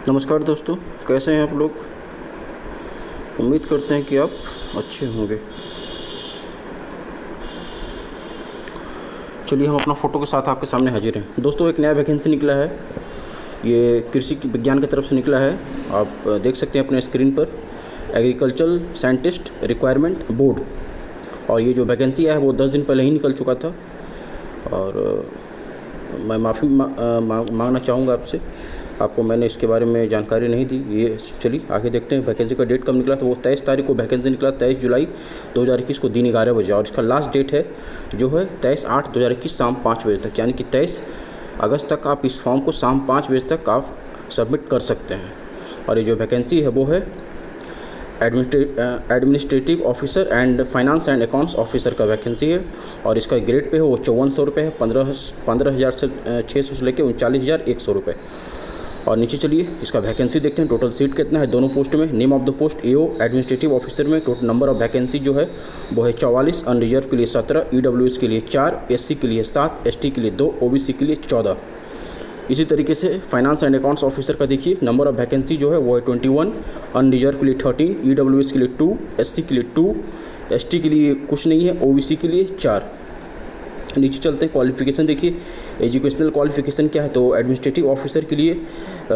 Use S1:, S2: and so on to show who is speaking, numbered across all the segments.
S1: नमस्कार दोस्तों, कैसे हैं आप लोग। उम्मीद करते हैं कि आप अच्छे होंगे। चलिए हम अपना फ़ोटो के साथ आपके सामने हाजिर हैं। दोस्तों, एक नया वैकेंसी निकला है। ये कृषि विज्ञान की तरफ से निकला है। आप देख सकते हैं अपने स्क्रीन पर, एग्रीकल्चरल साइंटिस्ट रिक्वायरमेंट बोर्ड। और ये जो वैकेंसी है वो 10 दिन पहले ही निकल चुका था। और मैं माफ़ी मांगना चाहूँगा आपसे, आपको मैंने इसके बारे में जानकारी नहीं दी। ये चलिए आगे देखते हैं वैकेंसी का डेट कब निकला। तो वो 23 तारीख को वैकेंसी निकला, 23 जुलाई 2021 को दिन 11 बजे। और इसका लास्ट डेट है जो है 23/8/2021 शाम 5 बजे तक, यानी कि 23 अगस्त तक आप इस फॉर्म को शाम 5 बजे तक आप सबमिट कर सकते हैं। और ये जो वैकेंसी है वो है administrative officer and finance and accounts officer का वैकेंसी है। और इसका ग्रेड पे है वो 5400 रुपये है। 15,000 से 600 से लेकर 39,100 रुपये। और नीचे चलिए इसका वैकेंसी देखते हैं। टोटल सीट कितना है दोनों पोस्ट में। Name of the post AO administrative officer में टोटल नंबर ऑफ वैकेंसी जो है वो है 44, अनरिजर्व के लिए 17, ईडब्ल्यूएस के लिए 4, एससी के लिए 7, एसटी के लिए 2, ओबीसी के लिए 14। इसी तरीके से फाइनेंस एंड अकाउंट्स ऑफिसर का देखिए, नंबर ऑफ वैकेंसी जो है वो है 21, अनरिजर्व के लिए 13, ईडब्ल्यूएस के लिए 2, एससी के लिए 2, एसटी के लिए कुछ नहीं है, ओबीसी के लिए 4। नीचे चलते हैं। क्वालिफिकेशन देखिए, एजुकेशनल क्वालिफिकेशन क्या है। तो एडमिनिस्ट्रेटिव ऑफिसर के लिए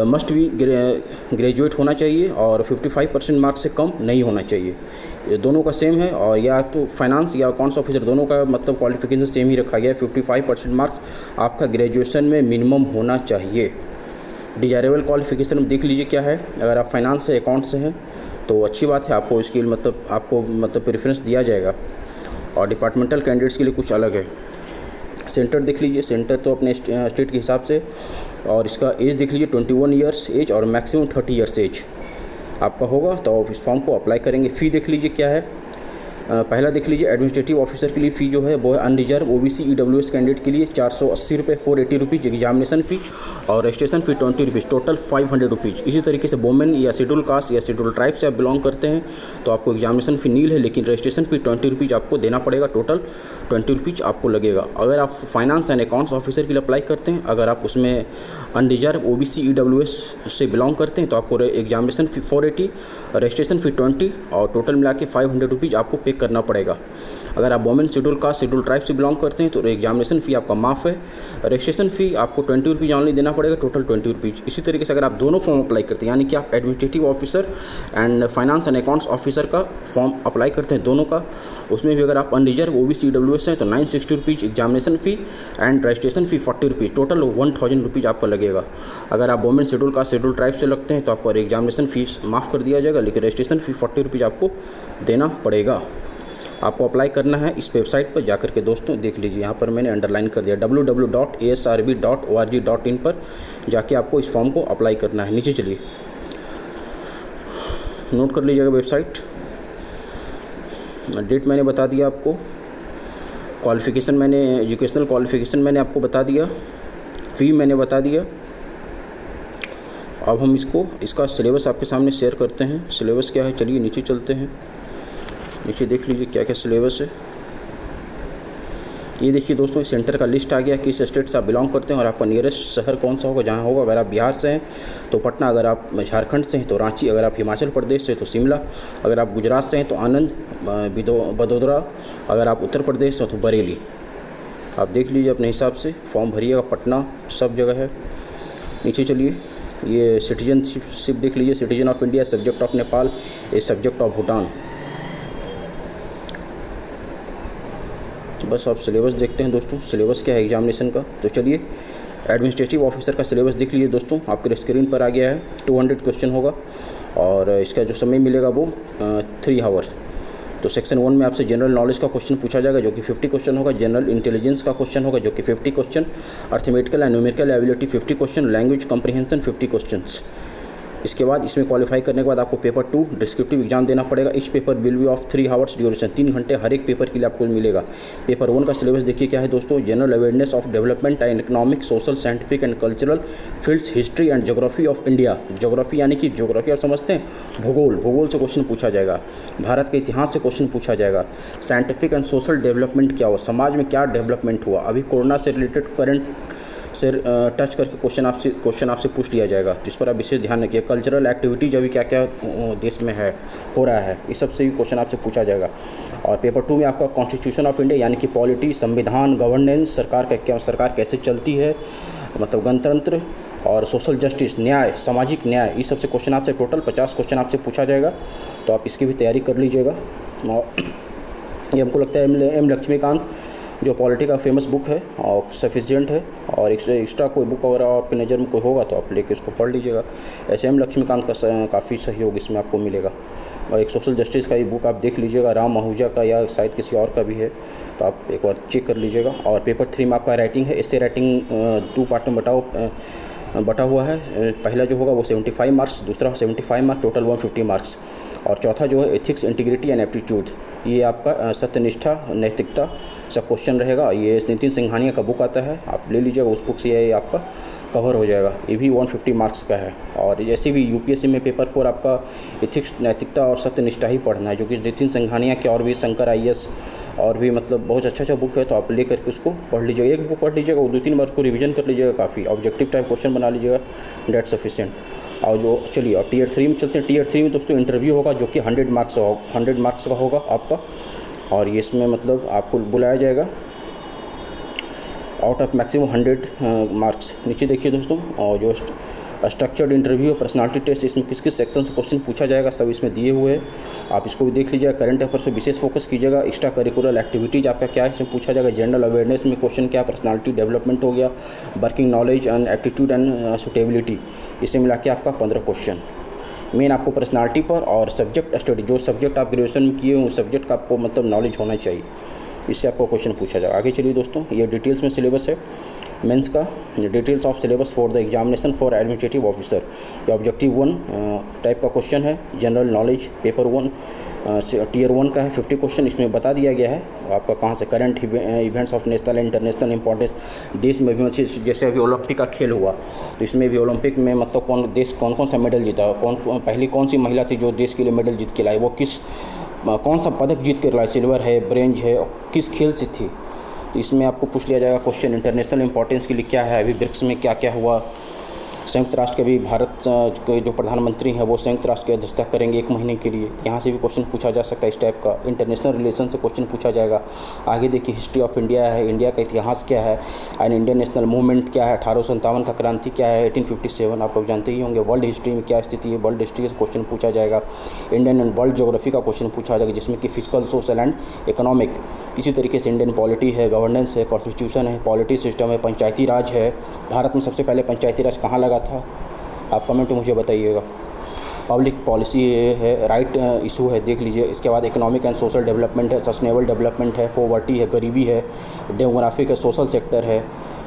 S1: मस्ट भी ग्रेजुएट होना चाहिए और 55% मार्क्स से कम नहीं होना चाहिए। ये दोनों का सेम है। और या तो फाइनेंस या अकाउंट्स ऑफिसर दोनों का मतलब क्वालिफिकेशन सेम ही रखा गया है। 55% मार्क्स आपका ग्रेजुएशन में मिनिमम होना चाहिए। डिजायरेबल क्वालिफिकेशन देख लीजिए क्या है। अगर आप फाइनेंस से अकाउंट से हैं तो अच्छी बात है, आपको इसके आपको प्रेफरेंस दिया जाएगा। और डिपार्टमेंटल कैंडिडेट्स के लिए कुछ अलग है। सेंटर देख लीजिए, सेंटर तो अपने स्टेट के हिसाब से। और इसका एज देख लीजिए 21 ईयर्स एज और मैक्सिमम 30 ईयर्स एज आपका होगा तो आप इस फॉर्म को अप्लाई करेंगे। फ़ी देख लीजिए क्या है। पहला देख लीजिए, एडमिनिस्ट्रेटिव ऑफिसर के लिए फ़ी जो है वो है अनरिजर्व ओबीसी ईडब्ल्यूएस कैंडिडेट के लिए 480 रुपये 480 रुपीज़ एग्जामिनेशन फ़ी और रजिस्ट्रेशन फ़ी 20 रुपीज़, टोटल 500 रुपीज़। इसी तरीके से वोमेन या शेड्यूल कास्ट या शेड्यूल ट्राइब से आप बिलोंग करते हैं तो आपको एग्जामिनेशन फ़ी नील है, लेकिन रजिस्ट्रेशन फ़ी 20 रुपीज़ आपको देना पड़ेगा। टोटल 20 रुपीज़ आपको लगेगा। अगर आप फाइनेंस एंड अकाउंट्स ऑफिसर के लिए अप्लाई करते हैं, अगर आप उसमें अनरिजर्व ओबीसी ईडब्ल्यूएस से बिलोंग करते हैं तो आपको एग्जामिनेशन फ़ी 480, रजिस्ट्रेशन फ़ी 20 और टोटल मिला के 500 रुपीज़ आपको पे करना पड़ेगा। अगर आप women schedule caste schedule tribe से बिलोंग करते हैं तो एग्जामिनेशन फ़ी आपका माफ़ है। रजिस्ट्रेशन फ़ी आपको 20 रुपीज़ ऑनली देना पड़ेगा, टोटल 20 रुपीज़। इसी तरीके से अगर आप दोनों फॉर्म अप्लाई करते हैं, यानी कि आप administrative officer and finance and accounts officer का फॉर्म अप्लाई करते हैं दोनों का, उसमें भी अगर आप अनरिजर्व ओबीसी ईडब्ल्यूएस हैं तो 960 rupees examination fee and registration fee 40 rupees, total 1000 rupees आपका लगेगा। अगर आप women schedule caste schedule tribe से लगते हैं तो आपको एग्जामिनेशन फ़ीस माफ़ कर दिया जाएगा, लेकिन रजिस्ट्रेशन फ़ी 40 रुपीज़ आपको देना पड़ेगा। आपको अप्लाई करना है इस वेबसाइट पर जाकर के दोस्तों देख लीजिए, यहाँ पर मैंने अंडरलाइन कर दिया www.asrb.org.in पर जाके आपको इस फॉर्म को अप्लाई करना है। नीचे चलिए नोट कर लीजिएगा वेबसाइट। डेट मैंने बता दिया आपको। क्वालिफ़िकेशन मैंने एजुकेशनल क्वालिफ़िकेशन मैंने आपको बता दिया। फ़ी मैंने बता दिया। अब हम इसका सिलेबस आपके सामने शेयर करते हैं। सिलेबस क्या है, चलिए नीचे चलते हैं। नीचे देख लीजिए क्या क्या सिलेबस है। ये देखिए दोस्तों, इस सेंटर का लिस्ट आ गया किस स्टेट से आप बिलोंग करते हैं और आपका नियरेस्ट शहर कौन सा होगा जहाँ होगा। अगर आप बिहार से हैं तो पटना, अगर आप झारखंड से हैं तो रांची, अगर आप हिमाचल प्रदेश से हैं तो शिमला, अगर आप गुजरात से हैं तो आनंद बड़ोदरा, अगर आप उत्तर प्रदेश से हैं तो बरेली। आप देख लीजिए अपने हिसाब से, फॉर्म भरिएगा। पटना सब जगह है। नीचे चलिए, ये सिटीजनशिप देख लीजिए, citizen of India, subject of Nepal, a subject of Bhutan. बस आप सिलेबस देखते हैं दोस्तों, सिलेबस क्या है एग्जामिनेशन का। तो चलिए एडमिनिस्ट्रेटिव ऑफिसर का सिलेबस देख लीजिए दोस्तों, आपके स्क्रीन पर आ गया है। 200 क्वेश्चन होगा और इसका जो समय मिलेगा वो 3 आवर। तो सेक्शन 1 में आपसे जनरल नॉलेज का क्वेश्चन पूछा जाएगा जो कि 50 क्वेश्चन होगा। जनरल इंटेलिजेंस का क्वेश्चन होगा जो कि 50 question. Arithmetical and numerical ability 50 question. Language comprehension 50 questions. इसके बाद इसमें क्वालिफाई करने के बाद आपको पेपर 2 डिस्क्रिप्टिव एग्जाम देना पड़ेगा। इस paper will be of 3 hours duration, 3 घंटे हर एक पेपर के लिए आपको मिलेगा। पेपर 1 का सिलेबस देखिए क्या है दोस्तों। General awareness of development and economic, social, scientific and cultural fields, history and geography of India. Geography यानी कि ज्योग्राफी आप समझते हैं, भूगोल से क्वेश्चन पूछा जाएगा। भारत के इतिहास से क्वेश्चन पूछा जाएगा। साइंटिफिक एंड सोशल डेवलपमेंट क्या हुआ, समाज में क्या डेवलपमेंट हुआ, अभी कोरोना से रिलेटेड करंट से टच करके क्वेश्चन आपसे पूछ लिया जाएगा, तो इस पर आप विशेष ध्यान रखिए। कल्चरल एक्टिविटीज अभी क्या क्या देश में हो रहा है, इस सब से भी क्वेश्चन आपसे पूछा जाएगा। और पेपर 2 में आपका कॉन्स्टिट्यूशन ऑफ इंडिया यानी कि पॉलिटी, संविधान, गवर्नेंस, सरकार कैसे चलती है, मतलब गणतंत्र और सोशल जस्टिस, न्याय, सामाजिक न्याय, इस सब से क्वेश्चन आपसे टोटल 50 क्वेश्चन आपसे पूछा जाएगा, तो आप इसकी भी तैयारी कर लीजिएगा। ये हमको लगता है एम लक्ष्मीकांत जो पॉलिटी का फेमस बुक है और सफिशिएंट है, और एक्स्ट्रा कोई बुक अगर आपकी नज़र में कोई होगा तो आप लेके उसको पढ़ लीजिएगा। ऐसे एम लक्ष्मीकांत का काफ़ी सहयोग इसमें आपको मिलेगा। और एक सोशल जस्टिस का ही बुक आप देख लीजिएगा, राम आहूजा का या शायद किसी और का भी है, तो आप एक बार चेक कर लीजिएगा। और पेपर 3 में आपका राइटिंग है, इससे राइटिंग 2 पार्ट में बटा हुआ है। पहला जो होगा वो 75 मार्क्स, दूसरा 75 मार्क्स, टोटल 150 मार्क्स। और चौथा जो है एथिक्स, इंटीग्रिटी एंड एप्टीट्यूड, ये आपका सत्यनिष्ठा, नैतिकता सब क्वेश्चन रहेगा। ये नितिन सिंघानिया का बुक आता है, आप ले लीजिएगा, उस बुक से ये आपका कवर हो जाएगा। ये भी 150 मार्क्स का है। और जैसे भी यूपीएससी में पेपर 4 आपका एथिक्स, नैतिकता और सत्यनिष्ठा ही पढ़ना है, जो कि नितिन सिंघानिया के और भी शंकर IAS और भी मतलब बहुत अच्छा बुक है, तो आप ले करके उसको पढ़ लीजिएगा। एक बुक पढ़ लीजिएगा, 2-3 बार उसको रिवीजन कर लीजिएगा, काफ़ी ऑब्जेक्टिव टाइप क्वेश्चन बना लीजिएगा, डेट सफिशिएंट। और जो चलिए और टीयर 3 में चलते हैं। टीयर 3 में दोस्तों इंटरव्यू होगा जो कि 100 मार्क्स का होगा आपका, और ये इसमें मतलब आपको बुलाया जाएगा आउट ऑफ मैक्सिमम 100 मार्क्स। नीचे देखिए दोस्तों, और जो स्ट्रक्चर्ड इंटरव्यू, पर्सनालिटी टेस्ट, इसमें किस किस सेक्शन से क्वेश्चन पूछा जाएगा सब इसमें दिए हुए हैं, आप इसको भी देख लीजिएगा। करंट अफेयर्स पर विशेष फोकस कीजिएगा। एक्स्ट्रा करिकुलर एक्टिविटीज़ आपका क्या है इसमें पूछा जाएगा। जनरल अवेयरनेस में क्वेश्चन क्या, पर्सनालिटी डेवलपमेंट हो गया, working knowledge and aptitude and suitability, इसे मिला के आपका 15 क्वेश्चन। मेन आपको पर्सनालिटी पर और सब्जेक्ट स्टडी, जो सब्जेक्ट आप ग्रेजुएशन में किए उस सब्जेक्ट का आपको मतलब नॉलेज होना चाहिए, इससे आपको क्वेश्चन पूछा जाएगा। आगे चलिए दोस्तों, ये डिटेल्स में सिलेबस है मेंस का। Details of syllabus for the examination for administrative officer, ये ऑब्जेक्टिव 1 टाइप का क्वेश्चन है। जनरल नॉलेज पेपर 1 टीयर 1 का है, 50 क्वेश्चन इसमें बता दिया गया है आपका कहाँ से। Current events of national international importance, देश में भी जैसे अभी ओलंपिक का खेल हुआ, तो इसमें भी ओलंपिक में मतलब कौन कौन सा मेडल जीता, पहली कौन सी महिला थी जो देश के लिए मेडल जीत के लाई, वो कौन सा पदक जीत कर लाई, सिल्वर है, ब्रेंज है, किस खेल से थी, तो इसमें आपको पूछ लिया जाएगा क्वेश्चन। इंटरनेशनल इंपॉर्टेंस के लिए क्या है, अभी ब्रिक्स में क्या क्या हुआ, संयुक्त राष्ट्र के भी भारत के जो प्रधानमंत्री हैं वो संयुक्त राष्ट्र की अध्यक्षता करेंगे 1 महीने के लिए, यहाँ से भी क्वेश्चन पूछा जा सकता है इस टाइप का। इंटरनेशनल रिलेशन से क्वेश्चन पूछा जाएगा। आगे देखिए हिस्ट्री ऑफ इंडिया है, इंडिया का इतिहास क्या है, एंड इंडियन नेशनल मूवमेंट क्या है, 1857 का क्रांति क्या है, 1857 आप लोग जानते ही होंगे। वर्ल्ड हिस्ट्री में क्या स्थिति है, वर्ल्ड हिस्ट्री से क्वेश्चन पूछा जाएगा। इंडियन एंड वर्ल्ड ज्योग्राफी का क्वेश्चन पूछा जाएगा, जिसमें कि फिजिकल, सोशल एंड इकोनॉमिक। इसी तरीके से इंडियन पॉलिटी है, गवर्नेंस है, कॉन्स्टिट्यूशन है, पॉलिटी सिस्टम है, पंचायती राज है। भारत में सबसे पहले पंचायती राज कहाँ लगा था, आप कमेंट में मुझे बताइएगा। पब्लिक पॉलिसी है, राइट इशू है, देख लीजिए। इसके बाद इकोनॉमिक एंड सोशल डेवलपमेंट है, सस्टेनेबल डेवलपमेंट है, पॉवर्टी है, गरीबी है, डेमोग्राफिक है, सोशल सेक्टर है,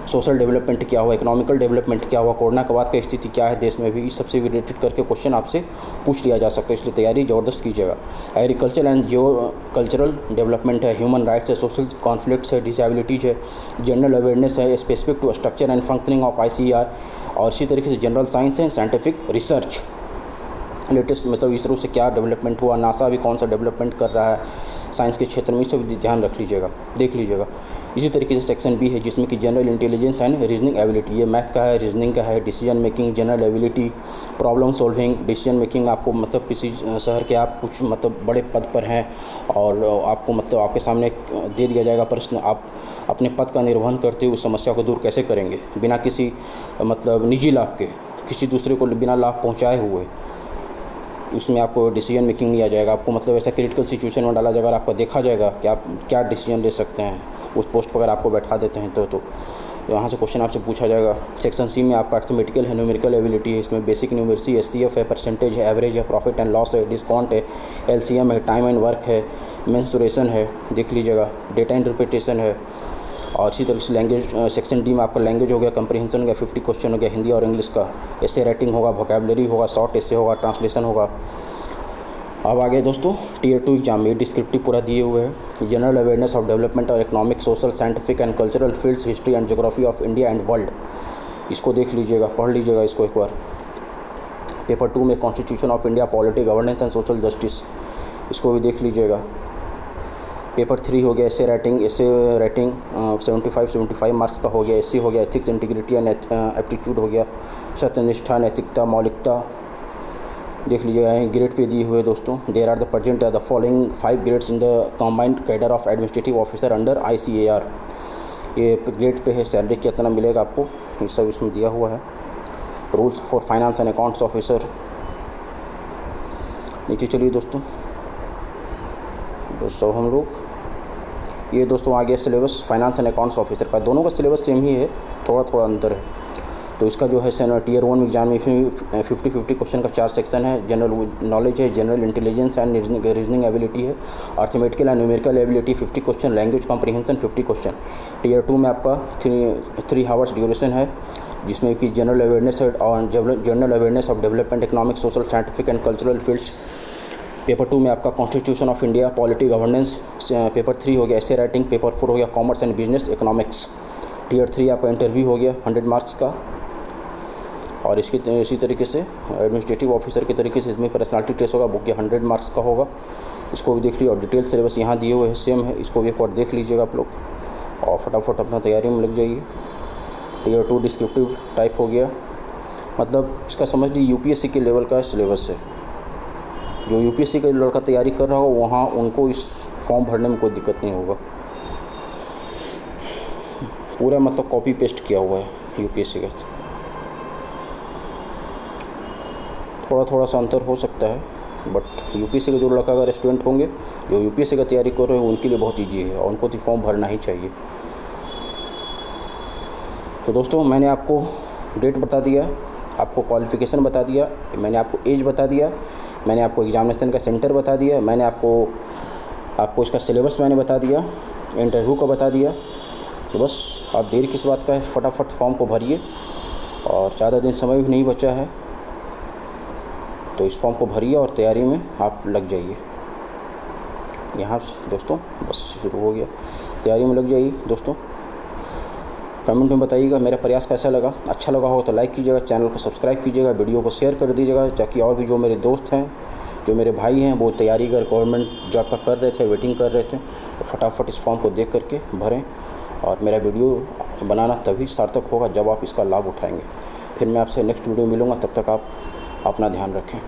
S1: सोशल डेवलपमेंट क्या हुआ, इकोनॉमिकल डेवलपमेंट क्या हुआ, कोरोना के बाद की स्थिति क्या है देश में भी, इस सबसे रिलेटेड करके क्वेश्चन आपसे पूछ लिया जा सकता है, इसलिए तैयारी ज़बरदस्त कीजिएगा। Agriculture and geo cultural development है, ह्यूमन राइट्स है, सोशल कॉन्फ्लिक्ट्स है, डिसेबिलिटीज है, जनरल अवेयरनेस है, specific to structure and functioning of ICAR, और इसी तरीके से जनरल साइंस है, साइंटिफिक रिसर्च, लेटेस्ट मतलब इसरो से क्या डेवलपमेंट हुआ, नासा भी कौन सा डेवलपमेंट कर रहा है साइंस के क्षेत्र में, सब ध्यान रख लीजिएगा, देख लीजिएगा। इसी तरीके से सेक्शन B है जिसमें कि general intelligence and reasoning ability, ये मैथ का है, रीजनिंग का है, decision making, general ability, problem solving. Decision making आपको मतलब किसी शहर के आप कुछ मतलब बड़े पद पर हैं और आपको मतलब आपके सामने दे दिया जाएगा प्रश्न, आप अपने पद का निर्वहन करते हुए उस समस्या को दूर कैसे करेंगे बिना किसी मतलब निजी लाभ के, किसी दूसरे को बिना लाभ पहुँचाए हुए, उसमें आपको डिसीजन मेकिंग लिया जाएगा। आपको मतलब ऐसा क्रिटिकल सिचुएशन में डाला जाएगा और आपको देखा जाएगा कि आप क्या डिसीजन ले सकते हैं उस पोस्ट पर अगर आपको बैठा देते हैं तो यहाँ से क्वेश्चन आपसे पूछा जाएगा। सेक्शन C में आपका अर्थमेटिकल है, न्यूमेरिकल एबिलिटी है, इसमें बेसिक न्यूमरेसी, SCF है, परसेंटेज है, एवरेज है, प्रॉफिट एंड लॉस है, डिस्काउंट है, LCM है, टाइम एंड वर्क है, मेंसुरेशन है, देख लीजिएगा, डेटा इंटरप्रिटेशन है। और इसी तरह से लैंग्वेज सेक्शन D में आपका लैंग्वेज हो गया, कंप्रीहेंशन हो गया, 50 क्वेश्चन हो गया हिंदी और इंग्लिश का, एसे राइटिंग होगा, वोकैबुलरी होगा, शॉर्ट एसे होगा, ट्रांसलेशन होगा। अब आगे दोस्तों टीयर 2 एग्जाम में डिस्क्रिप्टिव पूरा दिए हुए हैं। जनरल अवेयरनेस ऑफ डेवलपमेंट और economic, social, scientific and cultural fields, history and geography of India and world, इसको देख लीजिएगा, पढ़ लीजिएगा इसको एक बार। पेपर 2 में constitution of India, polity, governance and social justice, इसको भी देख लीजिएगा। पेपर 3 हो गया एसे राइटिंग 75 मार्क्स का हो गया। एससी हो गया, एथिक्स इंटीग्रिटी एंड एप्टीट्यूड हो गया, सत्यनिष्ठा, नैतिकता, मौलिकता देख लीजिएगा। ग्रेड पे दिए हुए दोस्तों। There are the present the following 5 grades in the combined cadre of administrative officer under ICAR। ये ग्रेड पे है, सैलरी कितना मिलेगा आपको, ये सब इसमें दिया हुआ है। Rules for finance and accounts officer, नीचे चलिए दोस्तों। हम लोग ये दोस्तों आ गया syllabus finance and accounts officer का। दोनों का सिलेबस सेम ही है, थोड़ा थोड़ा अंतर है। तो इसका जो है Tier 1 एग्जाम में 50-50 क्वेश्चन का 4 सेक्शन है। जनरल नॉलेज है, general intelligence and reasoning ability है, arithmetical and numerical ability 50 question, language comprehension 50 question. Tier 2 में आपका 3 आवर्स ड्यूरेशन है, जिसमें कि general awareness of development, economic, social, scientific and cultural fields. Paper 2 में आपका constitution of India, polity, governance. Paper 3 हो गया एसे राइटिंग। पेपर 4 हो गया commerce and business economics. Tier 3 आपका इंटरव्यू हो गया 100 मार्क्स का। और इसी तरीके से एडमिनिस्ट्रेटिव ऑफिसर के तरीके से इसमें पर्सनालिटी टेस्ट होगा, वो 100 मार्क्स का होगा। इसको भी देख लीजिए। और डिटेल सिलेबस यहाँ दिए हुए हैं, सेम है, इसको भी एक बार देख लीजिएगा आप लोग और फटाफट अपना तैयारी में लग जाइए। Tier 2 डिस्क्रिप्टिव टाइप हो गया, मतलब इसका समझ लीजिए UPSC के लेवल का सिलेबस है। जो UPSC का लड़का तैयारी कर रहा हो वहाँ उनको इस फॉर्म भरने में कोई दिक्कत नहीं होगा। पूरा मतलब कॉपी पेस्ट किया हुआ है UPSC का। थोड़ा सा अंतर हो सकता है, बट UPSC के जो लड़का अगर स्टूडेंट होंगे जो UPSC का तैयारी कर रहे हैं उनके लिए बहुत ईजी है और उनको तो फॉर्म भरना ही चाहिए। तो दोस्तों मैंने आपको डेट बता दिया, आपको क्वालिफ़िकेशन बता दिया, मैंने आपको एज बता दिया, मैंने आपको एग्जामिनेशन का सेंटर बता दिया, मैंने आपको इसका सिलेबस मैंने बता दिया, इंटरव्यू का बता दिया। तो बस आप देर किस बात का है, फटाफट फॉर्म को भरिए और ज़्यादा दिन समय भी नहीं बचा है, तो इस फॉर्म को भरिए और तैयारी में आप लग जाइए। यहाँ दोस्तों बस शुरू हो गया, तैयारी में लग जाइए दोस्तों। कमेंट में बताइएगा मेरा प्रयास कैसा लगा। अच्छा लगा होगा तो लाइक कीजिएगा, चैनल को सब्सक्राइब कीजिएगा, वीडियो को शेयर कर दीजिएगा, ताकि और भी जो मेरे दोस्त हैं, जो मेरे भाई हैं, वो तैयारी कर गवर्नमेंट जॉब का कर रहे थे, वेटिंग कर रहे थे, तो फटाफट इस फॉर्म को देख करके भरें। और मेरा वीडियो बनाना तभी सार्थक होगा जब आप इसका लाभ उठाएंगे। फिर मैं आपसे नेक्स्ट वीडियो मिलूँगा, तब तक आप अपना ध्यान रखें।